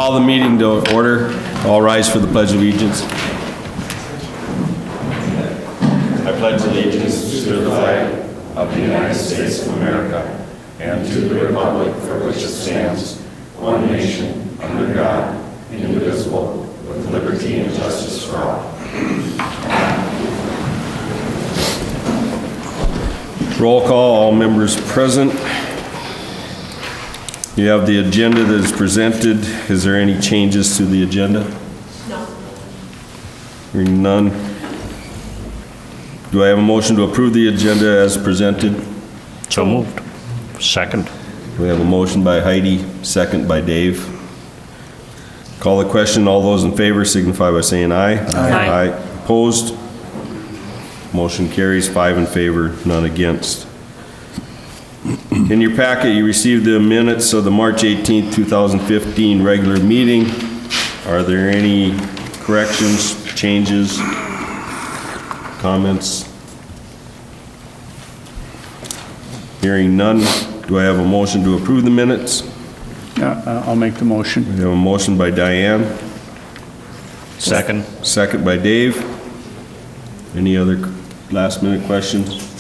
call the meeting to order. All rise for the Pledge of Allegiance. I pledge allegiance to the flag of the United States of America and to the republic for which it stands, one nation, under God, indivisible, with liberty and justice for all. Roll call, all members present. You have the agenda that is presented. Is there any changes to the agenda? No. Hearing none. Do I have a motion to approve the agenda as presented? So moved. Second. We have a motion by Heidi, second by Dave. Call the question. All those in favor signify by saying aye. Aye. Aye. Opposed? Motion carries 5 in favor, none against. In your packet, you received the minutes of the March 18th, 2015 regular meeting. Are there any corrections, changes, comments? Hearing none, do I have a motion to approve the minutes? I'll make the motion. We have a motion by Diane, Second. second by Dave. Any other last minute questions?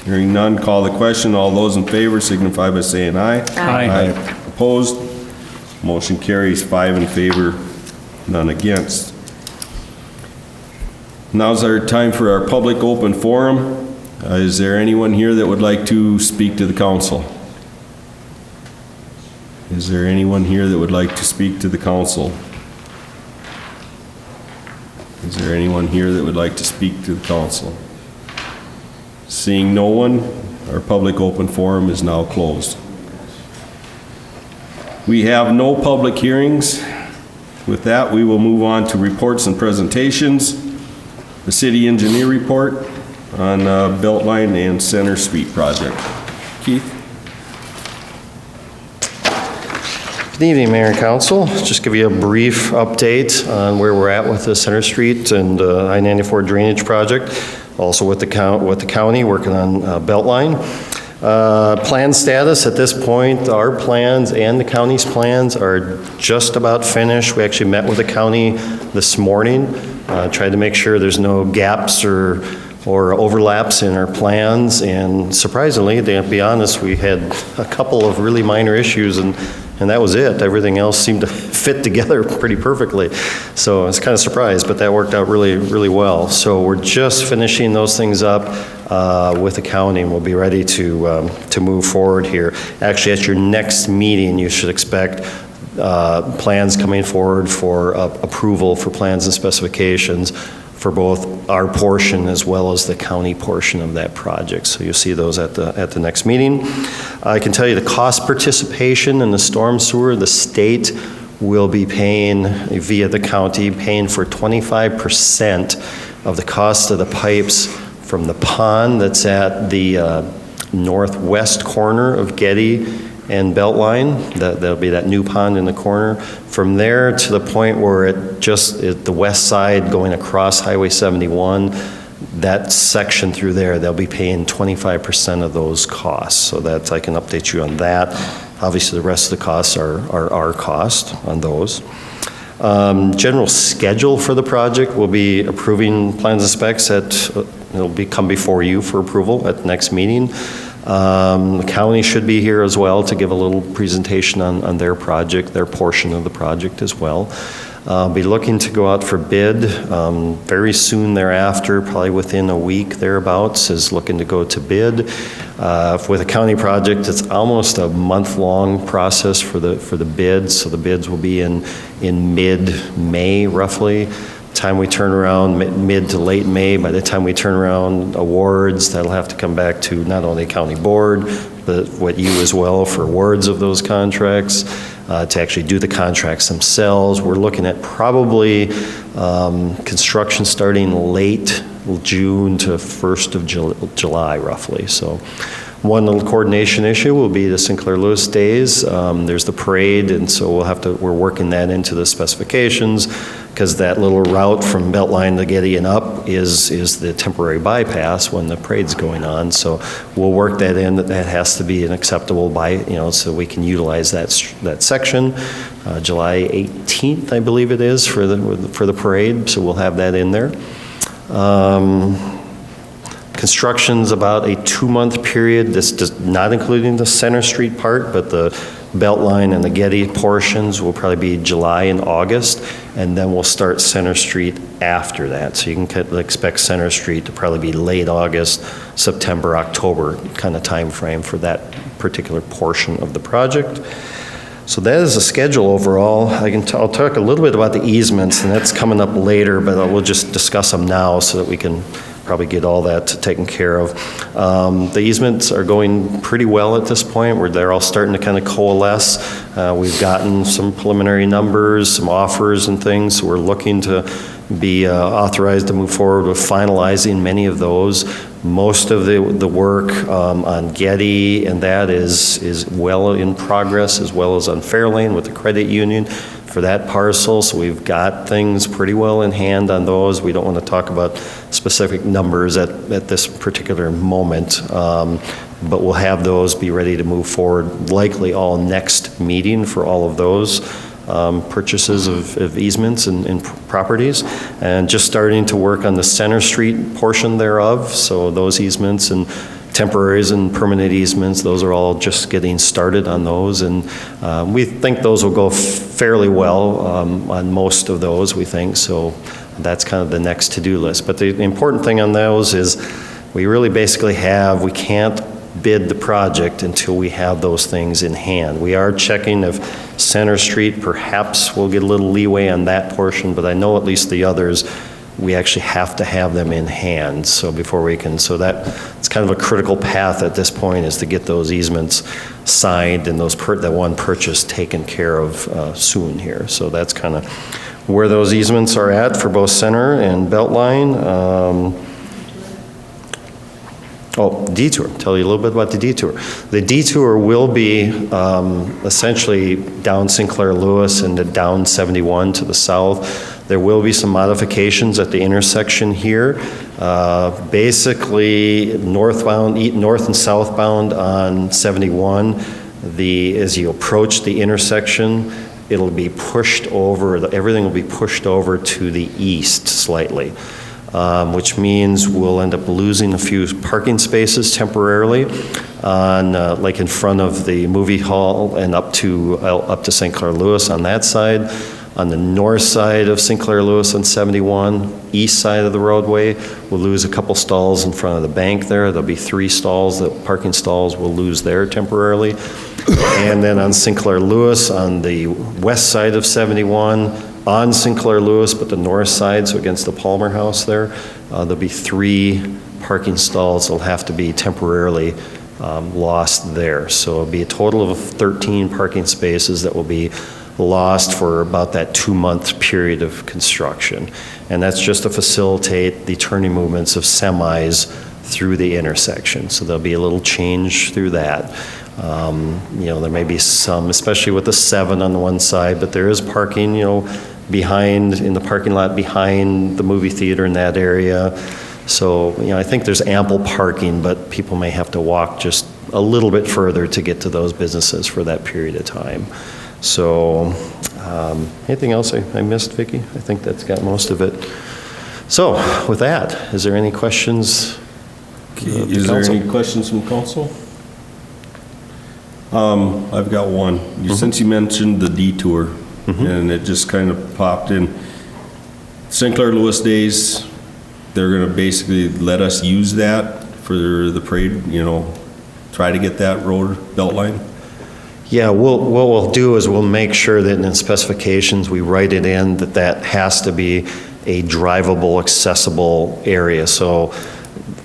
Hearing none, call the question. All those in favor signify by saying aye. Aye. Opposed? Motion carries 5 in favor, none against. Now's our time for our public open forum. Is there anyone here that would like to speak to the council? Is there anyone here that would like to speak to the council? Is there anyone here that would like to speak to the council? Seeing no one, our public open forum is now closed. We have no public hearings. With that, we will move on to reports and presentations. The city engineer report on Beltline and Center Street project. Keith? Good evening, Mayor and Council. Just give you a brief update on where we're at with the Center Street and I-94 drainage project. Also with the county working on Beltline. Plan status at this point, our plans and the county's plans are just about finished. We actually met with the county this morning, tried to make sure there's no gaps or overlaps in our plans, and surprisingly, to be honest, we had a couple of really minor issues, and that was it. Everything else seemed to fit together pretty perfectly. So I was kind of surprised, but that worked out really, really well. So we're just finishing those things up with the county, and we'll be ready to move forward here. Actually, at your next meeting, you should expect plans coming forward for approval for plans and specifications for both our portion as well as the county portion of that project. So you'll see those at the next meeting. I can tell you the cost participation in the storm sewer, the state will be paying via the county, paying for 25% of the cost of the pipes from the pond that's at the northwest corner of Getty and Beltline. That'll be that new pond in the corner. From there to the point where the west side going across Highway 71, that section through there, they'll be paying 25% of those costs. So that's, I can update you on that. Obviously, the rest of the costs are our cost on those. General schedule for the project, we'll be approving plans and specs it'll come before you for approval at the next meeting. The county should be here as well to give a little presentation on their project, their portion of the project as well. Be looking to go out for bid very soon thereafter, probably within a week thereabouts, is looking to go to bid. With a county project, it's almost a month-long process for the bids, so the bids will be in mid-May roughly. Time we turn around mid to late May, by the time we turn around awards, that'll have to come back to not only county board, but what you as well for awards of those contracts, to actually do the contracts themselves. We're looking at probably construction starting late June to 1st of July roughly. So one little coordination issue will be the Sinclair Lewis days. There's the parade, and so we're working that into the specifications. because that little route from Beltline to Getty and up is the temporary bypass when the parade's going on. So we'll work that in, that has to be an acceptable so we can utilize that section. July 18th, I believe it is, for the parade, so we'll have that in there. Construction's about a 2-month period. This does not including the Center Street part, but the Beltline and the Getty portions will probably be July and August, and then we'll start Center Street after that. So you can expect Center Street to probably be late August, September, October kind of time frame for that particular portion of the project. So that is a schedule overall. I'll talk a little bit about the easements, and that's coming up later, but we'll just discuss them now so that we can probably get all that taken care of. The easements are going pretty well at this point, where they're all starting to kind of coalesce. We've gotten some preliminary numbers, some offers and things, so we're looking to be authorized to move forward with finalizing many of those. Most of the work on Getty and that is well in progress, as well as on Fairlane with the credit union for that parcel. So we've got things pretty well in hand on those. We don't want to talk about specific numbers at this particular moment, but we'll have those be ready to move forward, likely all next meeting for all of those purchases of easements and properties, and just starting to work on the Center Street portion thereof. So those easements and temporaries and permanent easements, those are all just getting started on those, and we think those will go fairly well on most of those, we think. So that's kind of the next to-do list. But the important thing on those is we really basically we can't bid the project until we have those things in hand. We are checking if Center Street, perhaps we'll get a little leeway on that portion, but I know at least the others, we actually have to have them in hand. So before we can, so it's kind of a critical path at this point, is to get those easements signed and that one purchase taken care of soon here. So that's kind of where those easements are at for both Center and Beltline. Detour. Tell you a little bit about the detour. The detour will be essentially down Sinclair Lewis and down 71 to the south. There will be some modifications at the intersection here. Basically, north and southbound on 71, as you approach the intersection, it'll be pushed over, everything will be pushed over to the east slightly. Which means we'll end up losing a few parking spaces temporarily on, like in front of the movie hall and up to St. Clair Lewis on that side. On the north side of St. Clair Lewis on 71, east side of the roadway, we'll lose a couple stalls in front of the bank there. There'll be 3 stalls, the parking stalls we'll lose there temporarily. And then on St. Clair Lewis, on the west side of 71, on Sinclair Lewis, but the north side, so against the Palmer House there, there'll be 3 parking stalls that'll have to be temporarily lost there. So it'll be a total of 13 parking spaces that will be lost for about that 2-month period of construction. And that's just to facilitate the turning movements of semis through the intersection. So there'll be a little change through that. There may be some, especially with the 7 on the one side, but there is parking, in the parking lot behind the movie theater in that area. So, I think there's ample parking, but people may have to walk just a little bit further to get to those businesses for that period of time. So, anything else I missed, Vicki? I think that's got most of it. So, with that, is there any questions? Is there any questions from council? I've got one. Since you mentioned the detour, and it just kind of popped in, St. Clair Lewis Days, they're going to basically let us use that for the parade, try to get that road Beltline? Yeah, what we'll do is we'll make sure that in the specifications we write it in that has to be a drivable, accessible area. So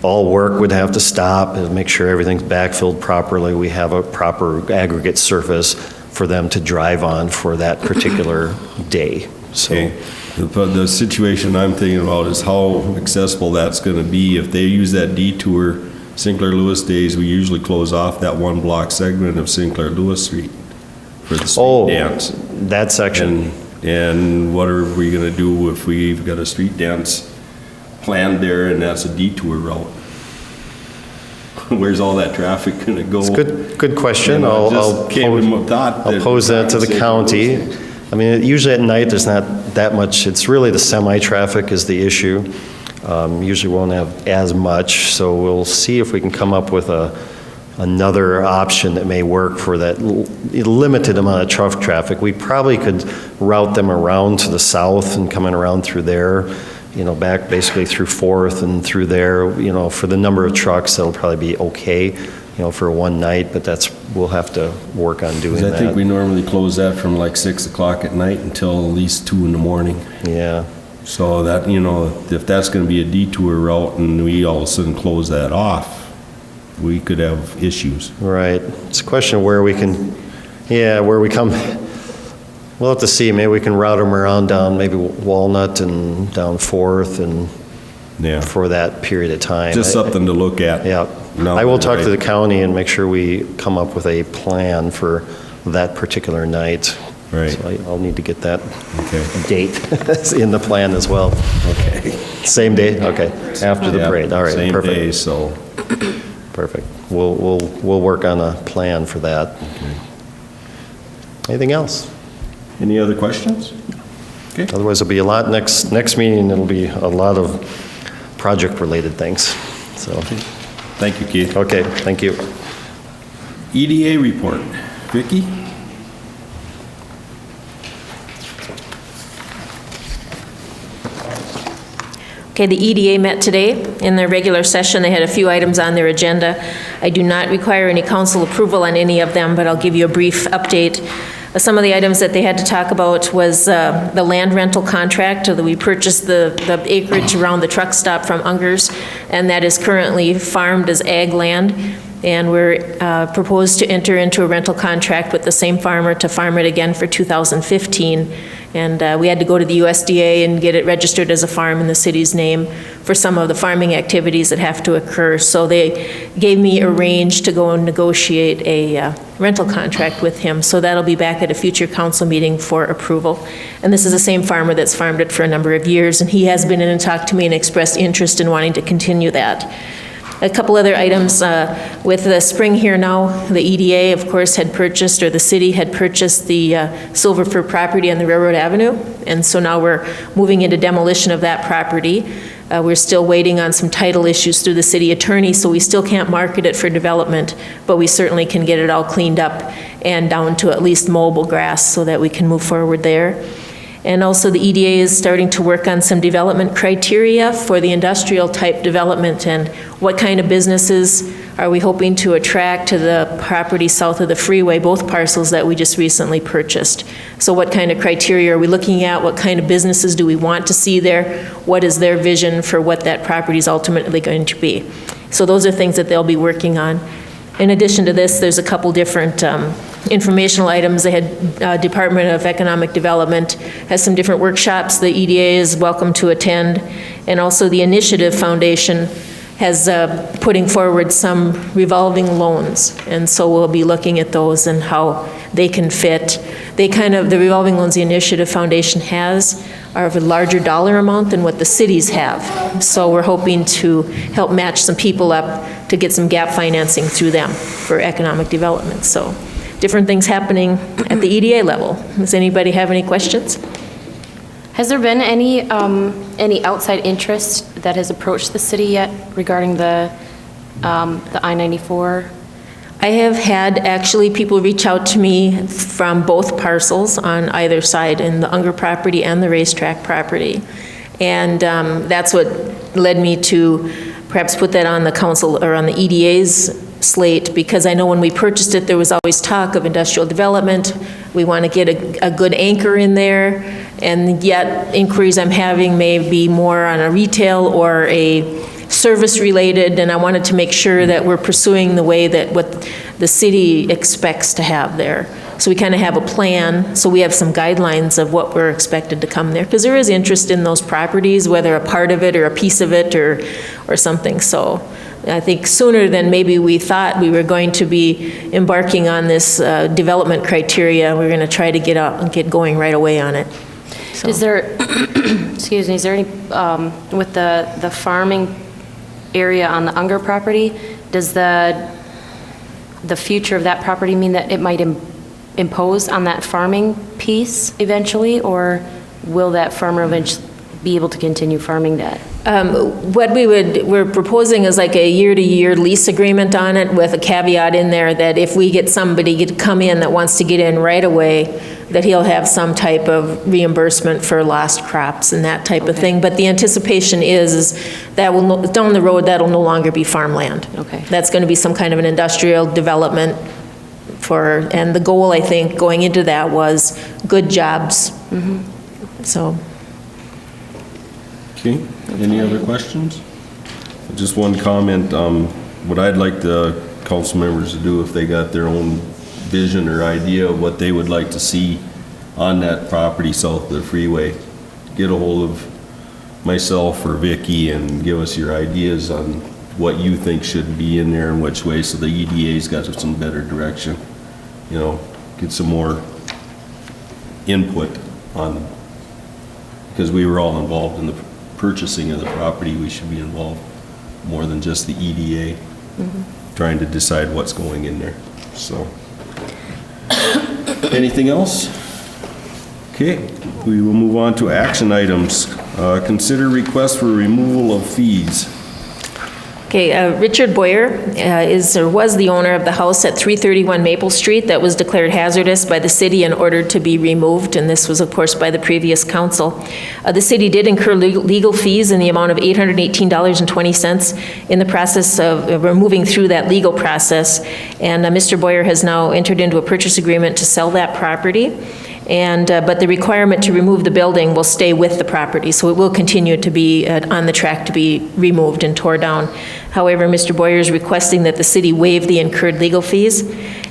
all work would have to stop and make sure everything's backfilled properly. We have a proper aggregate surface for them to drive on for that particular day. So, okay. The situation I'm thinking about is how accessible that's going to be. If they use that detour, St. Clair Lewis Days, we usually close off that 1 block segment of St. Clair Lewis Street for the street dance. That section. And what are we gonna do if we've got a street dance planned there and that's a detour route? Where's all that traffic gonna go? It's a good question. You know, I'll just came in with thought I'll pose that to the county. I mean, usually at night, there's not that much, it's really the semi-traffic is the issue. Usually won't have as much, so we'll see if we can come up with another option that may work for that limited amount of truck traffic. We probably could route them around to the south and coming around through there, you know, back basically through 4th and through there, you know, for the number of trucks, that'll probably be okay, you know, for one night, but we'll have to work on doing 'Cause that. I think we normally close that from like 6 o'clock at night until at least 2 in the morning. Yeah. So that, you know, if that's gonna be a detour route and we all of a sudden close that off, we could have issues. Right. It's a question of where we can, where we come, we'll have to see. Maybe we can route them around down maybe Walnut and down 4th and Yeah, for that period of time. just something to look at. Yeah. No, I will talk to right. the county and make sure we come up with a plan for that particular night. Right. So I'll need to get that Okay. date in the plan as well. Okay. Same day? Okay. After the Yeah, parade. All right. Same Perfect. day, so. Perfect. We'll work on a plan for that. Anything else? Any other questions? Okay. Otherwise, there'll be a lot next meeting, it'll be a lot of project-related things. So, Thank you, Keith. okay, thank you. EDA report. Vicki? Okay, the EDA met today. In their regular session, they had a few items on their agenda. I do not require any council approval on any of them, but I'll give you a brief update. Some of the items that they had to talk about was the land rental contract. We purchased the acreage around the truck stop from Ungers, and that is currently farmed as ag land. And we're proposed to enter into a rental contract with the same farmer to farm it again for 2015. And we had to go to the USDA and get it registered as a farm in the city's name for some of the farming activities that have to occur. So they gave me a range to go and negotiate a rental contract with him. So that'll be back at a future council meeting for approval. And this is the same farmer that's farmed it for a number of years, and he has been in and talked to me and expressed interest in wanting to continue that. A couple other items with the spring here now, the EDA, of course, had purchased, or the city had purchased the Silver Fir property on the Railroad Avenue, and so now we're moving into demolition of that property. We're still waiting on some title issues through the city attorney, so we still can't market it for development, but we certainly can get it all cleaned up and down to at least mowable grass so that we can move forward there. And also the EDA is starting to work on some development criteria for the industrial type development and what kind of businesses are we hoping to attract to the property south of the freeway, both parcels that we just recently purchased. So what kind of criteria are we looking at? What kind of businesses do we want to see there? What is their vision for what that property is ultimately going to be? So those are things that they'll be working on. In addition to this, there's a couple different informational items. They had Department of Economic Development has some different workshops the EDA is welcome to attend, and also the Initiative Foundation has putting forward some revolving loans, and so we'll be looking at those and how they can fit. The revolving loans the Initiative Foundation has are of a larger dollar amount than what the cities have. So we're hoping to help match some people up to get some gap financing through them for economic development. So different things happening at the EDA level. Does anybody have any questions? Has there been any outside interest that has approached the city yet regarding the I-94? I have had actually people reach out to me from both parcels on either side, in the Unger property and the racetrack property. And that's what led me to perhaps put that on the council or on the EDA's slate, because I know when we purchased it, there was always talk of industrial development. We want to get a good anchor in there, and yet inquiries I'm having may be more on a retail or a service-related, and I wanted to make sure that we're pursuing the way that what the city expects to have there. So we kind of have a plan, so we have some guidelines of what we're expected to come there, because there is interest in those properties, whether a part of it or a piece of it or something. So I think sooner than maybe we thought we were going to be embarking on this development criteria. We're going to try to get out and get going right away on it. So- Is there, excuse me, is there any, with the farming area on the Unger property, does the future of that property mean that it might impose on that farming piece eventually, or will that farmer eventually be able to continue farming that? What we're proposing is like a year-to-year lease agreement on it with a caveat in there that if we get somebody to come in that wants to get in right away, that he'll have some type of reimbursement for lost crops and that type of thing. But the anticipation is that down the road, that'll no longer be farmland. Okay. That's going to be some kind of an industrial development and the goal, I think, going into that was good jobs. So. Okay, any other questions? Just one comment, what I'd like the council members to do if they got their own vision or idea of what they would like to see on that property south of the freeway, get a hold of myself or Vicky and give us your ideas on what you think should be in there and which way, so the EDA's got some better direction. You know, get some more input on, because we were all involved in the purchasing of the property, we should be involved more than just the EDA, trying to decide what's going in there, so. Anything else? Okay, we will move on to action items. Consider request for removal of fees. Okay, Richard Boyer was the owner of the house at 331 Maple Street that was declared hazardous by the city and ordered to be removed, and this was, of course, by the previous council. The city did incur legal fees in the amount of $818.20 in the process of moving through that legal process, and Mr. Boyer has now entered into a purchase agreement to sell that property. But the requirement to remove the building will stay with the property, so it will continue to be on the track to be removed and tore down. However, Mr. Boyer is requesting that the city waive the incurred legal fees,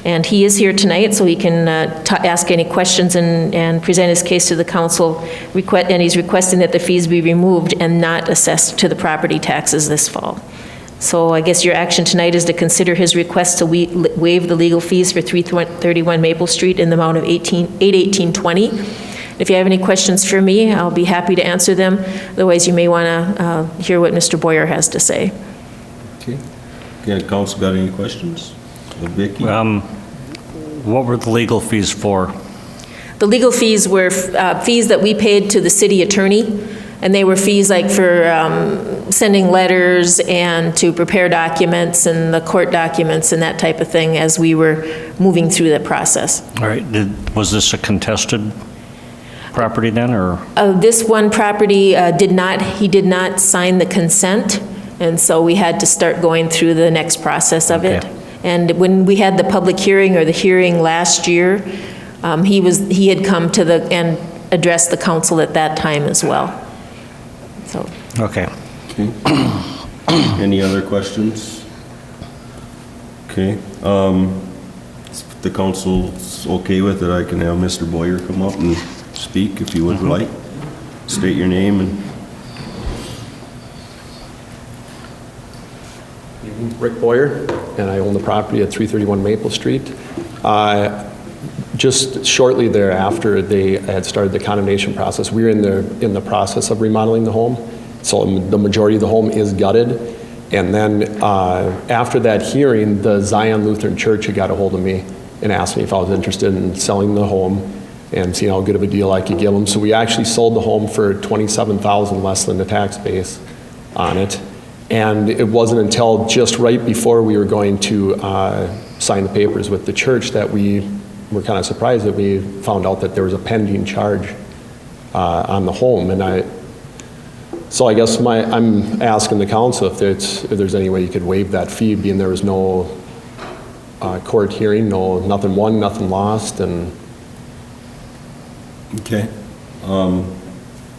and he is here tonight so he can ask any questions and present his case to the council, and he's requesting that the fees be removed and not assessed to the property taxes this fall. So I guess your action tonight is to consider his request to waive the legal fees for 331 Maple Street in the amount of $818.20. If you have any questions for me, I'll be happy to answer them. Otherwise, you may want to hear what Mr. Boyer has to say. Okay. Okay, council got any questions? Vicky? What were the legal fees for? The legal fees were fees that we paid to the city attorney, and they were fees like for sending letters and to prepare documents and the court documents and that type of thing as we were moving through the process. All right, was this a contested property then, or? This one property he did not sign the consent, and so we had to start going through the next process of it. Okay. And when we had the public hearing or the hearing last year, he had come to and addressed the council at that time as well. So. Okay. Okay. Any other questions? Okay. If the council's okay with it, I can have Mr. Boyer come up and speak if you would like. State your name and. Rick Boyer, and I own the property at 331 Maple Street. Just shortly thereafter, they had started the condemnation process. We were in the process of remodeling the home, so the majority of the home is gutted. And then after that hearing, the Zion Lutheran Church had got a hold of me and asked me if I was interested in selling the home and seeing how good of a deal I could give them. So we actually sold the home for $27,000 less than the tax base on it. And it wasn't until just right before we were going to sign the papers with the church that we were kind of surprised that we found out that there was a pending charge on the home. And so I guess I'm asking the council if there's any way you could waive that fee, being there was no court hearing, nothing won, nothing lost, and. Okay.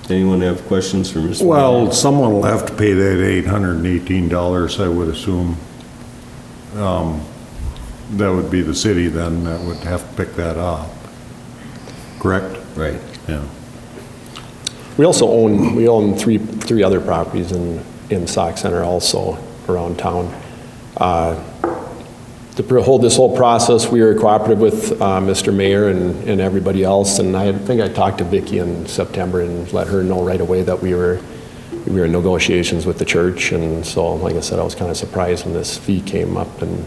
Anyone have questions for Mr. Well, Boyer? someone will have to pay that $818, I would assume. That would be the city then that would have to pick that up. Correct? Right. Yeah. We also own three other properties in Sauk Center also around town. hold this whole process, we were cooperative with Mr. Mayor and everybody else, and I think I talked to Vicki in September and let her know right away that we were in negotiations with the church, and so, like I said, I was kind of surprised when this fee came up. And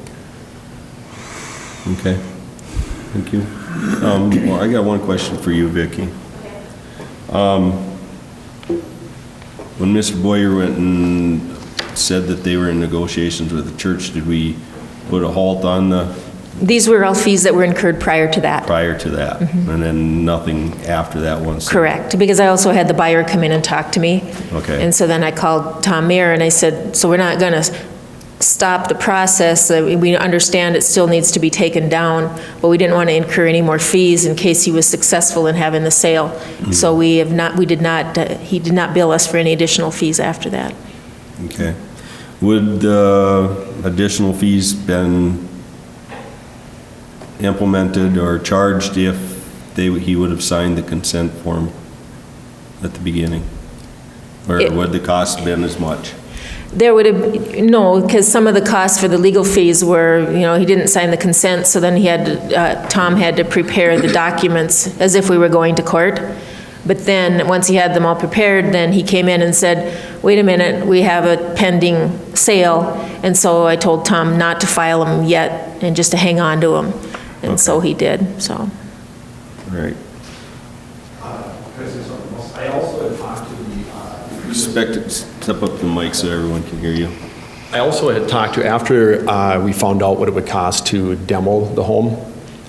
Okay, thank you. Well, I got one question for you, Vicki. When Mr. Boyer went and said that they were in negotiations with the church, did we put a halt on These were all fees that were incurred prior to that. prior to that? And then nothing after that once? Correct, because I also had the buyer come in and talk to me. Okay. And so then I called Tom Mayer and I said, so we're not going to stop the process. We understand it still needs to be taken down, but we didn't want to incur any more fees in case he was successful in having the sale. So he did not bill us for any additional fees after that. Okay. Would additional fees been implemented or charged if he would have signed the consent form at the beginning? Or would the cost have been as much? There would have, no, because some of the costs for the legal fees were, he didn't sign the consent, so then Tom had to prepare the documents as if we were going to court. But then, once he had them all prepared, then he came in and said, wait a minute, we have a pending sale. And so I told Tom not to file them yet and just to hang on to them. And so he did, so. All right. I also had talked to Step up the mic so everyone can hear you. I also had talked to, after we found out what it would cost to demo the home,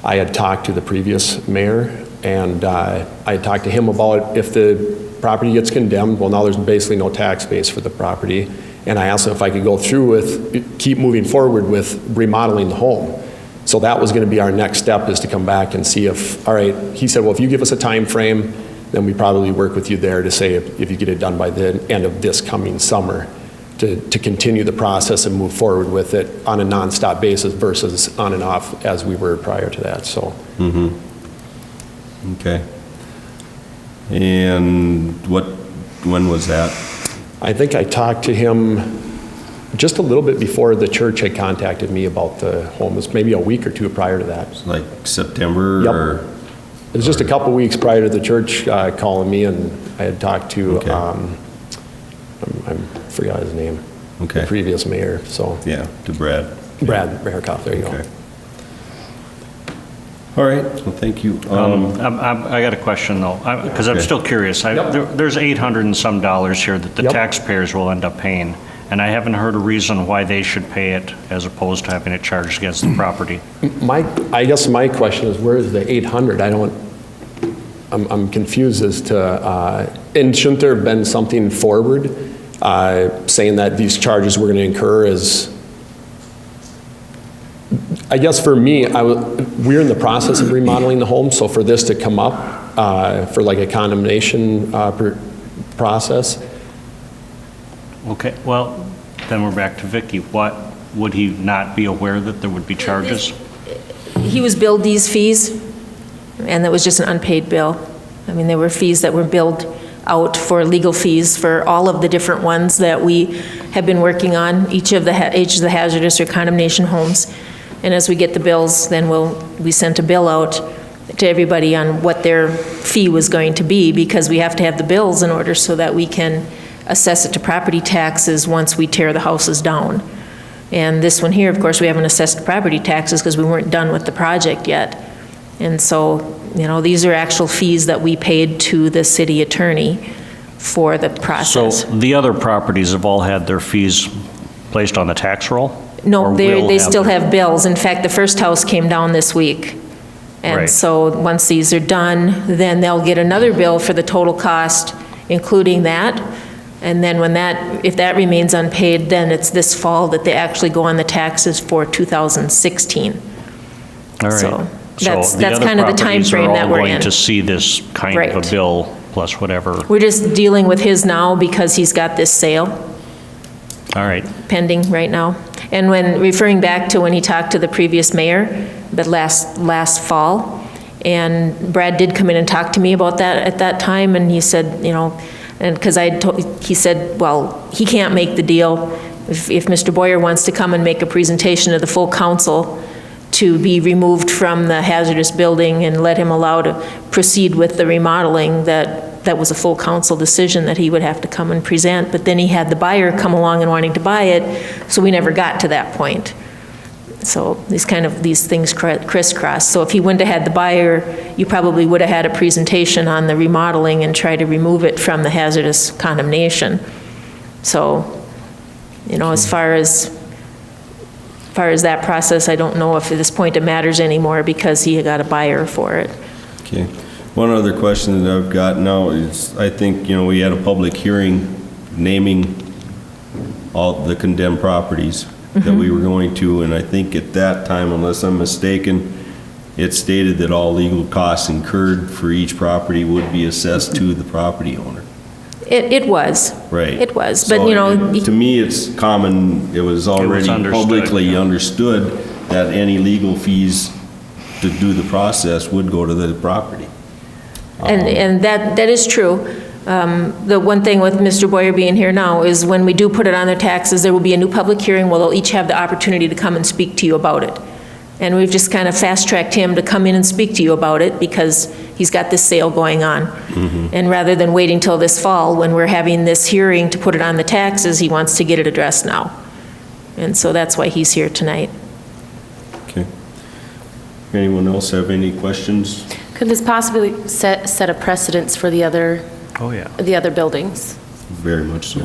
I had talked to the previous mayor, and I had talked to him about if the property gets condemned, well, now there's basically no tax base for the property, and I asked him if I could go through with, keep moving forward with remodeling the home. So that was going to be our next step, is to come back and see if, all right, he said, well, if you give us a time frame, then we probably work with you there to say if you get it done by the end of this coming summer, to continue the process and move forward with it on a nonstop basis versus on and off as we were prior to that, so. Okay. And when was that? I think I talked to him just a little bit before the church had contacted me about the home. It was maybe a week or two prior to that. Like September? Yep. Or? It was just a couple weeks prior to the church calling me, and I had talked to, Okay. I forgot his name. Okay. The previous mayor, so. Yeah, to Brad. Brad Bearkoff, there you go. Okay. All right, well, thank you. I got a question, though, because I'm Okay. still curious. There's $800 and some here that the Yep. taxpayers will end up paying, and I haven't heard a reason why they should pay it as opposed to having it charged against the property. I guess my question is, where is the 800? I'm confused as to, and shouldn't there have been something forward saying that these charges we're going to incur as, I guess for me, we're in the process of remodeling the home, so for this to come up for like a condemnation process. Okay, well, then we're back to Vicki. What, would he not be aware that there would be charges? He was billed these fees, and that was just an unpaid bill. I mean, there were fees that were billed out for legal fees for all of the different ones that we have been working on, each of the hazardous or condemnation homes. And as we get the bills, then we sent a bill out to everybody on what their fee was going to be, because we have to have the bills in order so that we can assess it to property taxes once we tear the houses down. And this one here, of course, we haven't assessed property taxes because we weren't done with the project yet. And so, these are actual fees that we paid to the city attorney for the process. So the other properties have all had their fees placed on the tax roll? No, Or they will still their- have bills. In fact, the first house came down this week. And Right. so once these are done, then they'll get another bill for the total cost, including that. And then if that remains unpaid, then it's this fall that they actually go on the taxes for 2016. All right. So So that's the other kind of the time properties are frame that all we're going in. to see this kind of Right. a bill plus whatever. We're just dealing with his now because he's got this sale All right. pending right now. And when referring back to when he talked to the previous mayor, but last fall, and Brad did come in and talk to me about that at that time, and he said, and because he said, well, he can't make the deal. If Mr. Boyer wants to come and make a presentation to the full council to be removed from the hazardous building and let him allow to proceed with the remodeling, that was a full council decision that he would have to come and present. But then he had the buyer come along and wanting to buy it, so we never got to that point. So these things crisscross. So if he wouldn't have had the buyer, you probably would have had a presentation on the remodeling and try to remove it from the hazardous condemnation. So, as far as that process, I don't know if at this point it matters anymore because he got a buyer for it. Okay. One other question that I've got now is, I think, we had a public hearing naming all the condemned properties that we were going to, and I think at that time, unless I'm mistaken, it stated that all legal costs incurred for each property would be assessed to the property owner. It was. Right. It was, So but to me, it's common, it was already publicly understood that any legal fees to do the process would go to the property. And that is true. The one thing with Mr. Boyer being here now is when we do put it on their taxes, there will be a new public hearing where they'll each have the opportunity to come and speak to you about it. And we've just kind of fast-tracked him to come in and speak to you about it because he's got this sale going on. And rather than waiting till this fall when we're having this hearing to put it on the taxes, he wants to get it addressed now. And so that's why he's here tonight. Okay. Anyone else have any questions? Could this possibly set a precedence for the other Oh, yeah. buildings? Very much so.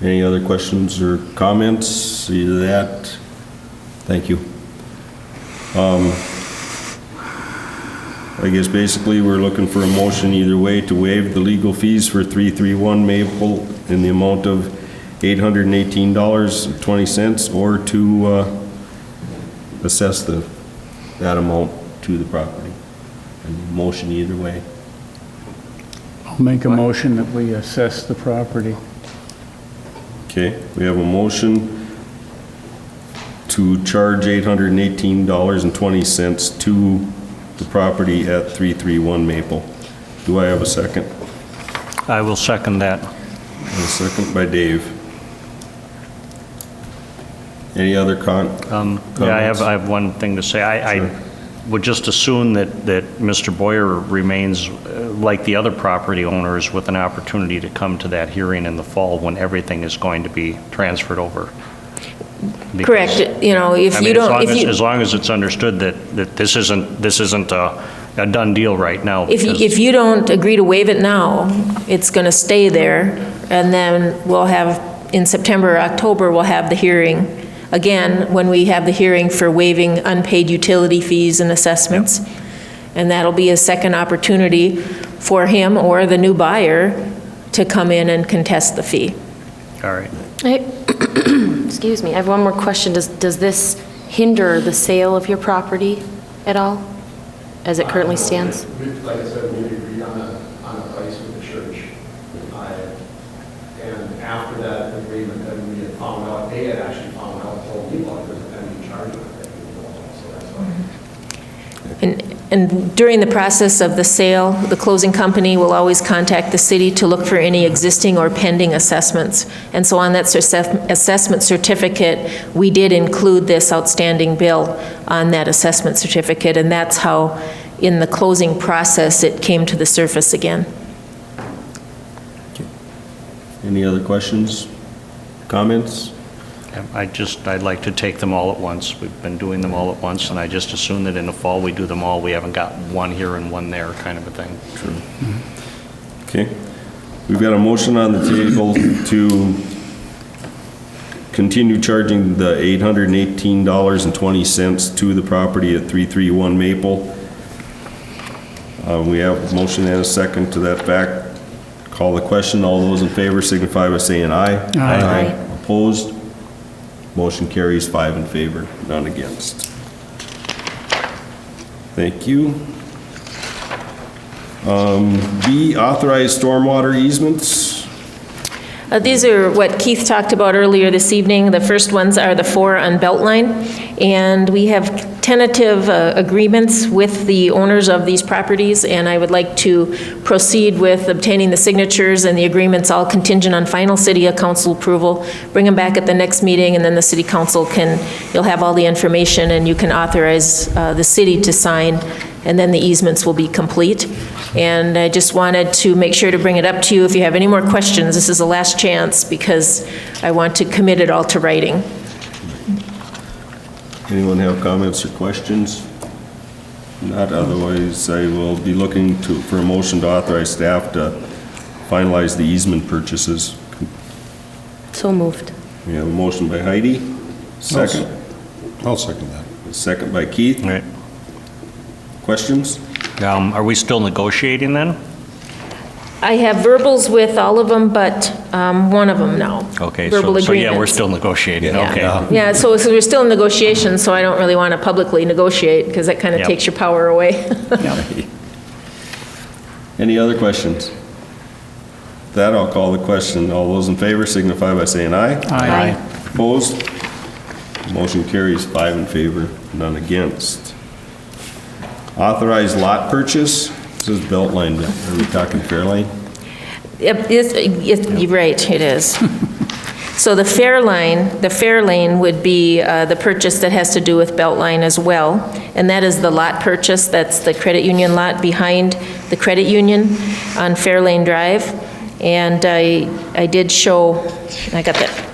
Any other questions or comments? Either that? Thank you. I guess basically we're looking for a motion either way to waive the legal fees for 331 Maple in the amount of $818.20 or to assess that amount to the property. And motion either way. I'll make a motion that we assess the property. Okay, we have a motion to charge $818.20 to the property at 331 Maple. Do I have a second? I will second that. And a second by Dave. Any other comments? Yeah, I have one thing to say. Sure. I would just assume that Mr. Boyer remains, like the other property owners, with an opportunity to come to that hearing in the fall when everything is going to be transferred over. Because, Correct. If you don't, as long as it's understood that this isn't a done deal right now. if you don't agree to waive it now, it's going to stay there, and then we'll have, in September or October, we'll have the hearing. Again, when we have the hearing for waiving unpaid utility fees and assessments. Yep. And that'll be a second opportunity for him or the new buyer to come in and contest the fee. All right. Excuse me, I have one more question. Does this hinder the sale of your property at all, as it currently stands? Like I said, we agreed on a price with the church. And after that agreement, then we had found out, they had actually found out, told me about it, because then we charged them. So that's why. And during the process of the sale, the closing company will always contact the city to look for any existing or pending assessments. And so on that assessment certificate, we did include this outstanding bill on that assessment certificate, and that's how, in the closing process, it came to the surface again. Any other questions, comments? I'd like to take them all at once. We've been doing them all at once, and I just assume that in the fall we do them all. We haven't got one here and one there kind of a thing. True. Okay. We've got a motion on the table to continue charging the $818.20 to the property at 331 Maple. We have a motion and a second to that fact. Call the question. All those in favor signify by saying aye. Aye. Opposed? Motion carries 5 in favor, none against. Thank you. B, authorized stormwater easements. These are what Keith talked about earlier this evening. The first ones are the 4 on Beltline, and we have tentative agreements with the owners of these properties, and I would like to proceed with obtaining the signatures and the agreements, all contingent on final city council approval, bring them back at the next meeting, and then the city council you'll have all the information, and you can authorize the city to sign, and then the easements will be complete. And I just wanted to make sure to bring it up to you. If you have any more questions, this is the last chance, because I want to commit it all to writing. Anyone have comments or questions? Not, otherwise I will be looking for a motion to authorize staff to finalize the easement purchases. So moved. We have a motion by Heidi, second. I'll second that. A second by Keith. All right. Questions? Are we still negotiating then? I have verbals with all of them, but one of them no. Okay, Verbal so yeah, we're agreements. still negotiating, Yeah. okay. Yeah, so we're still in negotiations, so I don't really want to publicly negotiate, because that kind of Yep. takes your power away. Any other questions? With that, I'll call the question. All those in favor signify by saying aye. Aye. Opposed? Motion carries 5 in favor, none against. Authorized lot purchase. This is Beltline. Are we talking Fairlane? Yep, you're right, it is. So the fair lane would be the purchase that has to do with Beltline as well, and that is the lot purchase. That's the credit union lot behind the credit union on Fairlane Drive. And I did show, I got that,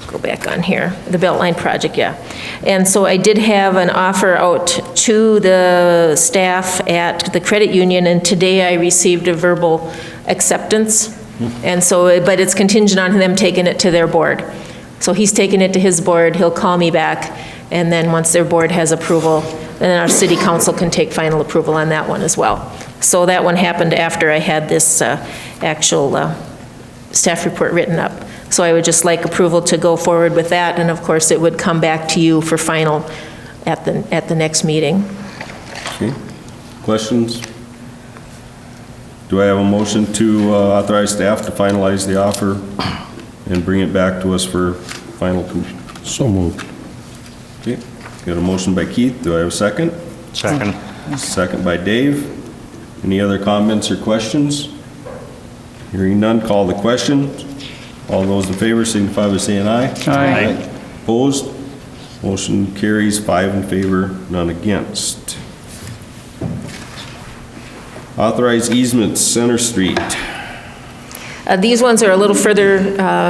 go back on here, the Beltline project, yeah. And so I did have an offer out to the staff at the credit union, and today I received a verbal acceptance. And so, but it's contingent on them taking it to their board. So he's taking it to his board, he'll call me back, and then once their board has approval, then our city council can take final approval on that one as well. So that one happened after I had this actual staff report written up. So I would just like approval to go forward with that, and of course, it would come back to you for final at the next meeting. Okay. Questions? Do I have a motion to authorize staff to finalize the offer and bring it back to us for final? So moved. Okay. Got a motion by Keith. Do I have a second? Second. Second by Dave. Any other comments or questions? Hearing none, call the question. All those in favor signify by saying aye. Aye. Opposed? Motion carries 5 in favor, none against. Authorized easements, Center Street. These ones are a little further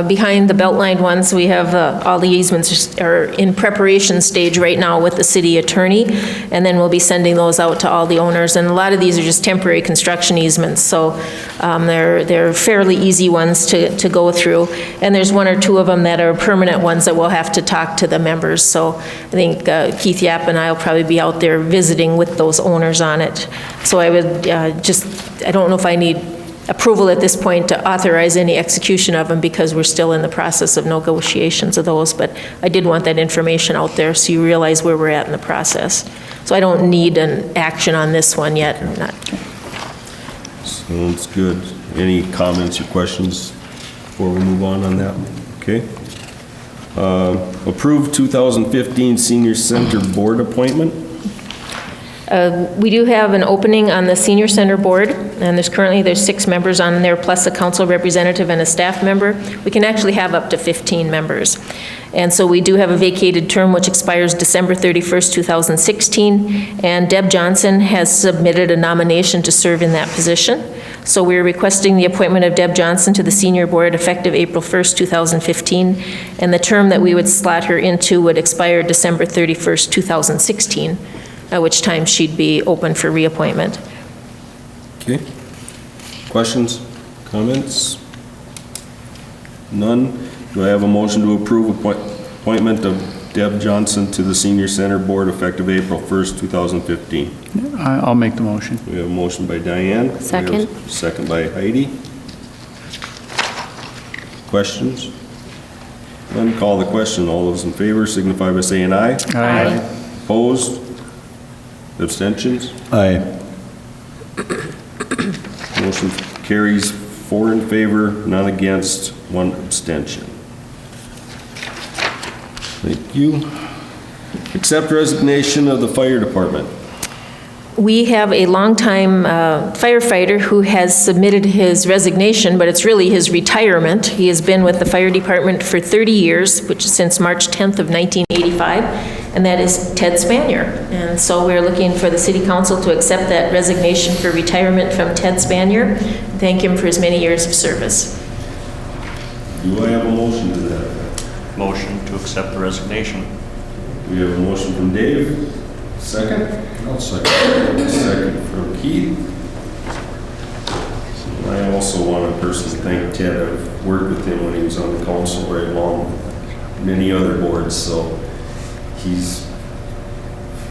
behind the Beltline ones. We have all the easements are in preparation stage right now with the city attorney, and then we'll be sending those out to all the owners. And a lot of these are just temporary construction easements, so they're fairly easy ones to go through. And there's 1 or 2 of them that are permanent ones that we'll have to talk to the members. So I think Keith Yap and I will probably be out there visiting with those owners on it. So I would I don't know if I need approval at this point to authorize any execution of them, because we're still in the process of negotiations of those, but I did want that information out there so you realize where we're at in the process. So I don't need an action on this one yet. Sounds good. Any comments or questions before we move on that? Okay. Approved 2015 Senior Center Board appointment. We do have an opening on the Senior Center Board, and there's 6 members on there, plus a council representative and a staff member. We can actually have up to 15 members. And so we do have a vacated term which expires December 31st, 2016, and Deb Johnson has submitted a nomination to serve in that position. So we're requesting the appointment of Deb Johnson to the Senior Board effective April 1st, 2015, and the term that we would slot her into would expire December 31st, 2016. At which time she'd be open for reappointment. Okay. Questions, comments? None. Do I have a motion to approve appointment of Deb Johnson to the Senior Center Board effective April 1st, 2015? I'll make the motion. We have a motion by Diane. Second. We have a second by Heidi. Questions? None. Call the question. All those in favor signify by saying aye. Aye. Opposed? Abstentions? Aye. Motion carries 4 4 in favor, none against, 1 abstention. Thank you. Accept resignation of the fire department. We have a longtime firefighter who has submitted his resignation, but it's really his retirement. He has been with the fire department for 30 years, which is since March 10th of 1985, and that is Ted Spanier. And so we're looking for the city council to accept that resignation for retirement from Ted Spanier. Thank him for his many years of service. Do I have a motion to that effect? Motion to accept the resignation. We have a motion from Dave. Second? I'll second. Second from Keith. I also want to personally thank Ted. I've worked with him when he was on the council right along with many other boards, so he's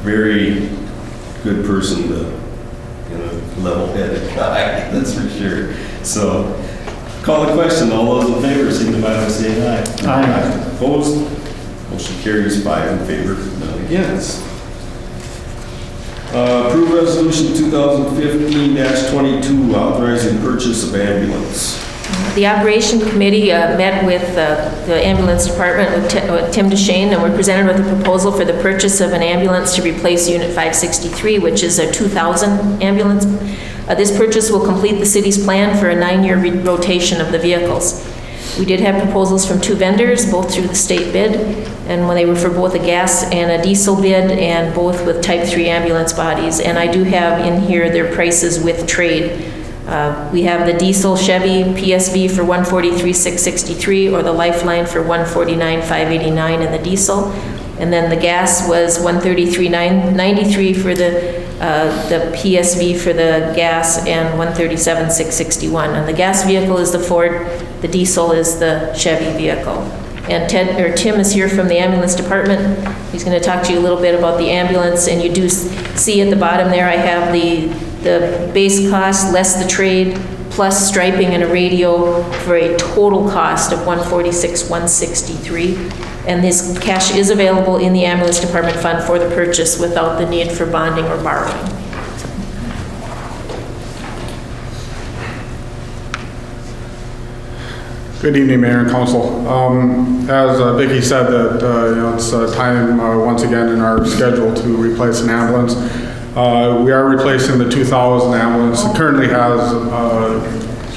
very good person to, level-headed guy, that's for sure. So, call the question. All those in favor, signify by saying aye. Aye. Opposed? Motion carries 5 in favor, none against. Approve resolution 2015-22, authorizing purchase of ambulance. The operation committee met with the ambulance department with Tim DeShane, and we're presented with a proposal for the purchase of an ambulance to replace Unit 563, which is a 2000 ambulance. This purchase will complete the city's plan for a 9-year rotation of the vehicles. We did have proposals from 2 vendors, both through the state bid, and when they were for both a gas and a diesel bid, and both with Type 3 ambulance bodies. And I do have in here their prices with trade. We have the diesel Chevy PSV for $143,663, or the Lifeline for $149,589 in the diesel. And then the gas was $133,993 for the PSV for the gas, and $137,661. And the gas vehicle is the Ford, the diesel is the Chevy vehicle. And Tim is here from the ambulance department. He's going to talk to you a little bit about the ambulance, and you do see at the bottom there I have the base cost less the trade plus striping and a radio for a total cost of $146,163. And this cash is available in the ambulance department fund for the purchase without the need for bonding or borrowing. Good evening, Mayor and Council. As Vicki said, that it's time once again in our schedule to replace an ambulance. We are replacing the 2000 ambulance. It currently has a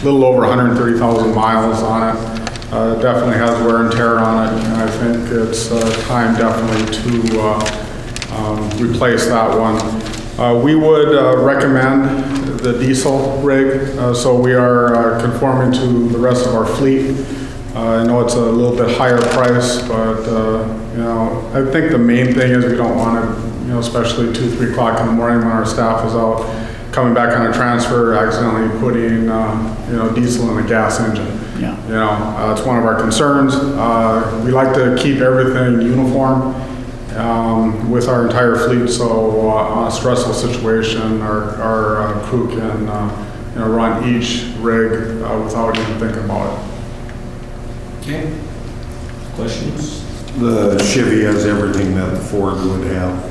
little over 130,000 miles on it. Definitely has wear and tear on it, and I think it's time definitely to replace that one. We would recommend the diesel rig, so we are conforming to the rest of our fleet. I know it's a little bit higher price, but I think the main thing is we don't want to, especially 2-3 o'clock in the morning when our staff is out coming back on a transfer, accidentally putting diesel in a gas engine. Yeah. It's one of our concerns. We like to keep everything uniform with our entire fleet, so on a stressful situation, our crew can run each rig without even thinking about it. Okay. Questions? The Chevy has everything that the Ford would have.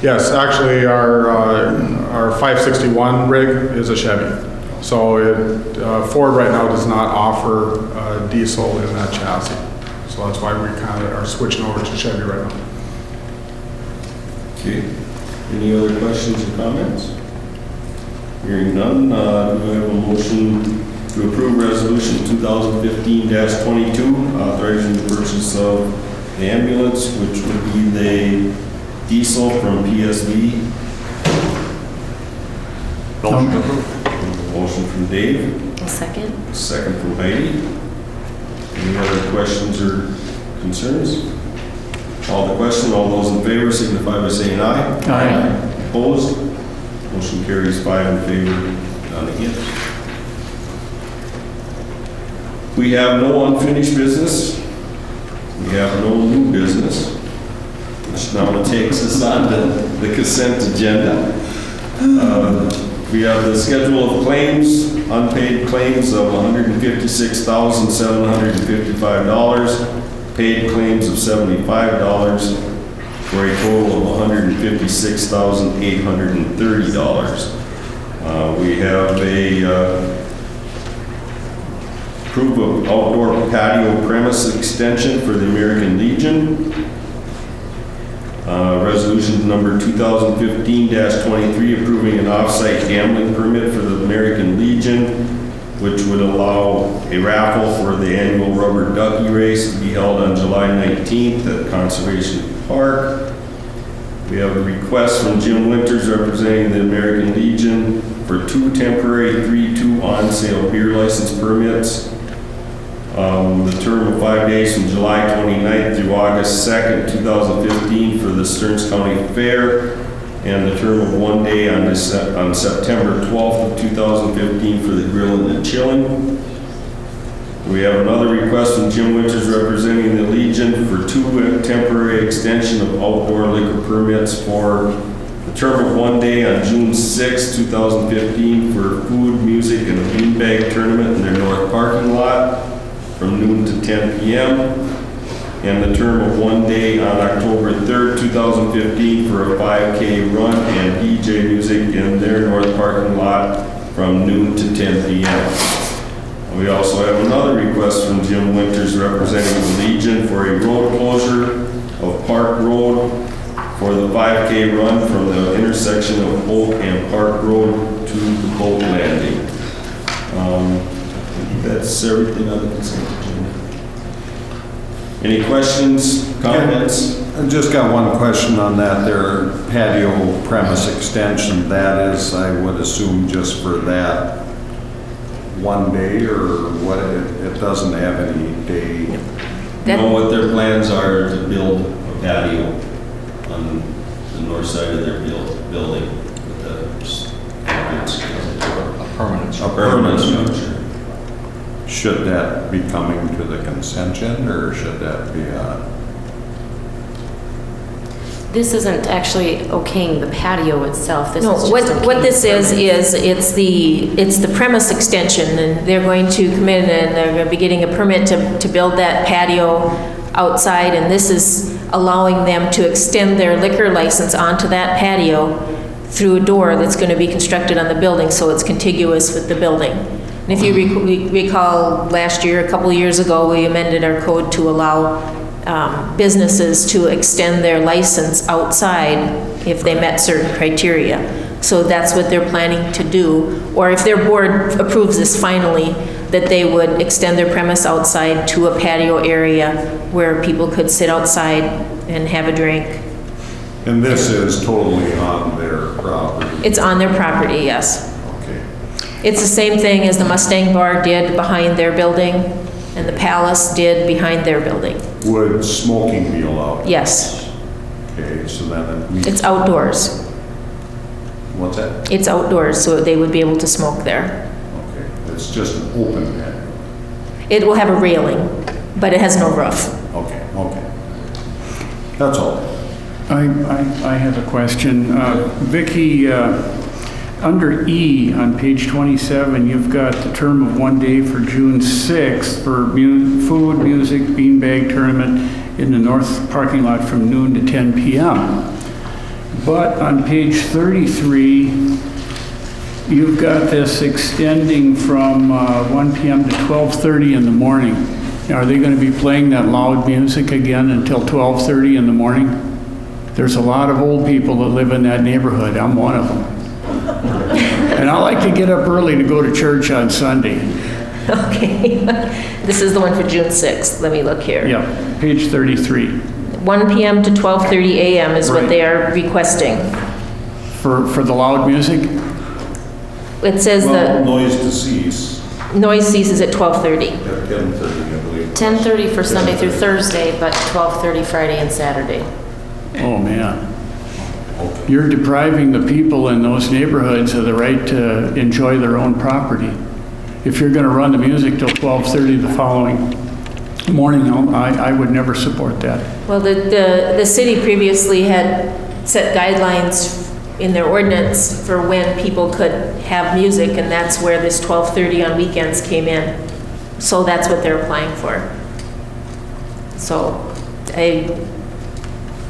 Yes, actually, our 561 rig is a Chevy. So Ford right now does not offer diesel in that chassis. So that's why we kind of are switching over to Chevy right now. Okay. Any other questions or comments? Hearing none, do I have a motion to approve resolution 2015-22, authorizing the purchase of the ambulance, which would be the diesel from PSV? Motion to approve. Motion from Dave. A second. Second from Heidi. Any other questions or concerns? Call the question. All those in favor signify by saying aye. Aye. Opposed? Motion carries 5 in favor, none against. We have no unfinished business. We have no new business, which now takes us on to the consent agenda. We have the schedule of claims, unpaid claims of $156,755, paid claims of $75, for a total of $156,830. We have a Approve of outdoor patio premise extension for the American Legion. Resolution number 2015-23, approving an off-site gambling permit for the American Legion, which would allow a raffle for the annual rubber ducky race to be held on July 19th at Conservation Park. We have a request from Jim Winters representing the American Legion for 2 temporary 3-2 on-sale beer license permits. The term of 5 days from July 29th through August 2nd, 2015 for the Stearns County Fair, and the term of 1 day on September 12th of 2015 for the grilling and chilling. We have another request from Jim Winters representing the Legion for 2 temporary extension of outdoor liquor permits for the term of 1 day on June 6, 2015 for food, music, and a beanbag tournament in their north parking lot from noon to 10 p.m. And the term of 1 day on October 3rd, 2015 for a 5K run and DJ music in their north parking lot from noon to 10 p.m. We also have another request from Jim Winters representing the Legion for a road closure of Park Road for the 5K run from the intersection of Oak and Park Road to the boat landing. That's everything on the consent agenda. Any questions, comments? I just got one question on that there patio premise extension. That is, I would assume, just for that 1 day, or what? It doesn't have any day. You know what their plans are to build a patio on the north side of their building with a permanent structure. Should that be coming to the consent agenda, or should that be This isn't actually okaying the patio itself. This No, is just what okaying this the is it's the premise extension, and they're going to come in and they're going to be getting a permit to build that patio outside, and this is allowing them to extend their liquor license onto that patio through a door that's going to be constructed on the building, so it's contiguous with the building. And if you recall last year, a couple of years ago, we amended our code to allow businesses to extend their license outside if they met certain criteria. So that's what they're planning to do. Or if their board approves this finally, that they would extend their premise outside to a patio area where people could sit outside and have a drink. And this is totally on their property? It's on their property, yes. Okay. It's the same thing as the Mustang Bar did behind their building, and the Palace did behind their building. Would smoking be allowed? Yes. Okay, so then it means... It's outdoors. What's that? It's outdoors, so they would be able to smoke there. Okay, it's just an open patio. It will have a railing, but it has no roof. Okay, okay. That's all. I have a question. Vicki, under E on page 27, you've got the term of 1 day for June 6th for food, music, beanbag tournament in the north parking lot from noon to 10 p.m. But on page 33, you've got this extending from 1 p.m. to 12:30 in the morning. Now, are they going to be playing that loud music again until 12:30 in the morning? There's a lot of old people that live in that neighborhood. I'm one of them. And I like to get up early to go to church on Sunday. Okay. This is the one for June 6th. Let me look here. Yeah, page 33. 1 p.m. to 12:30 a.m. is what Right. they are requesting. For the loud music? It says Well, the noise to cease noise ceases at 12:30. at 10:30, I believe. 10:30 for Sunday through Thursday, but 12:30 Friday and Saturday. Oh, man. You're depriving the people in those neighborhoods of the right to enjoy their own property. If you're going to run the music till 12:30 the following morning, I would never support that. Well, the city previously had set guidelines in their ordinance for when people could have music, and that's where this 12:30 on weekends came in. So that's what they're applying for. So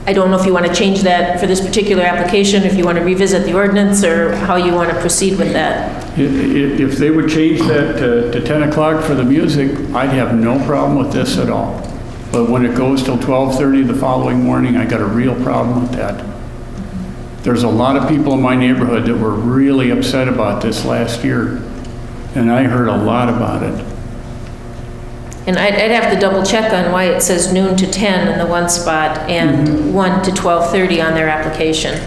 I don't know if you want to change that for this particular application, if you want to revisit the ordinance, or how you want to proceed with that. If they would change that to 10 o'clock for the music, I'd have no problem with this at all. But when it goes till 12:30 the following morning, I got a real problem with that. There's a lot of people in my neighborhood that were really upset about this last year, and I heard a lot about it. And I'd have to double check on why it says noon to 10 in the one spot and 1 to 12:30 on their application.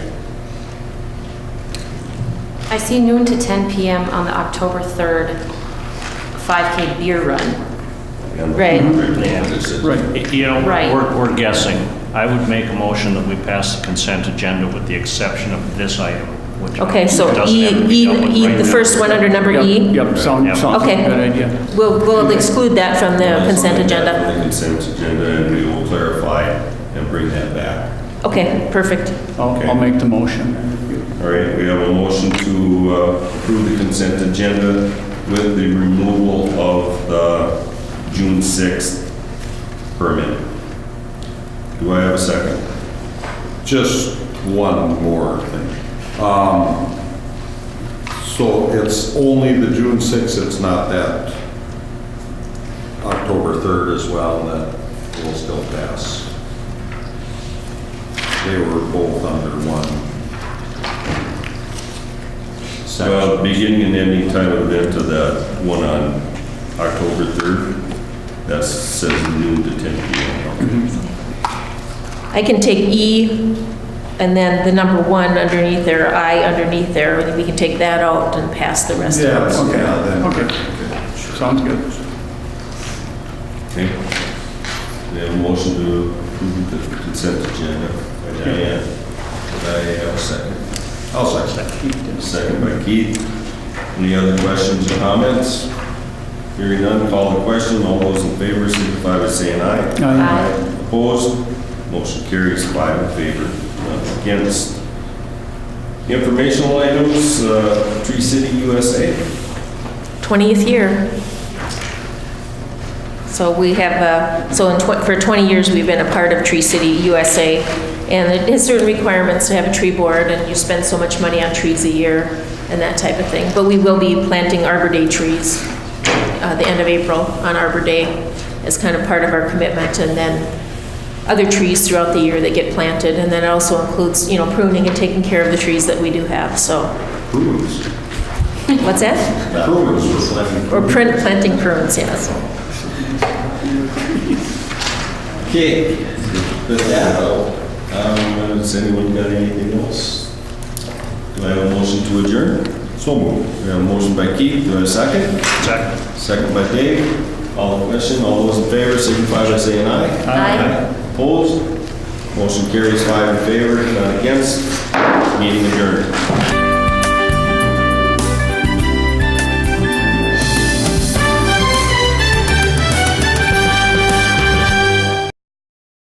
I see noon to 10 PM on the October 3rd 5K beer run. Right. Right. You know, Right. we're guessing. I would make a motion that we pass the consent agenda with the exception of this item, which Okay, so doesn't have to be E, dealt with right the now. first one under number E? Yep, sounds like a Okay. good idea. We'll exclude that from the consent For agenda. the consent agenda, and we will clarify and bring that back. Okay, perfect. I'll make the motion. All right, we have a motion to approve the consent agenda with the removal of the June 6th permit. Do I have a second? Just one more thing. So it's only the June 6th, it's not that October 3rd as well, that will still pass. They were both under one Well, section. beginning and ending time of event of that one on October 3rd, that says noon to 10 p.m. I can take E and then the number 1 underneath there, I underneath there, and we can take that out and pass the rest of Yeah, it. Okay. yeah, then. Okay. Sounds good. Okay. We have a motion to approve the consent agenda by Diane. Did I have a second? I'll second. Second by Keith. Any other questions or comments? Hearing none, call the question. All those in favor signify by saying aye. Aye. Opposed? Motion carries 5 in favor, none against. Informational items, Tree City USA. 20th year. So we have, for 20 years, we've been a part of Tree City USA, and it has certain requirements to have a tree board, and you spend so much money on trees a year, and that type of thing. But we will be planting Arbor Day trees the end of April on Arbor Day as kind of part of our commitment, and then other trees throughout the year that get planted, and then it also includes, pruning and taking care of the trees that we do have, so. Prunes. What's that? Prunes for planting. Or planting prunes, yes. Okay, with that, has anyone got anything else? Do I have a motion to adjourn? So moved. We have a motion by Keith, do I have a second? Second. Second by Dave. All the question, all those in favor signify by saying aye. Aye. Opposed? Motion carries 5 in favor, none against. Meeting adjourned.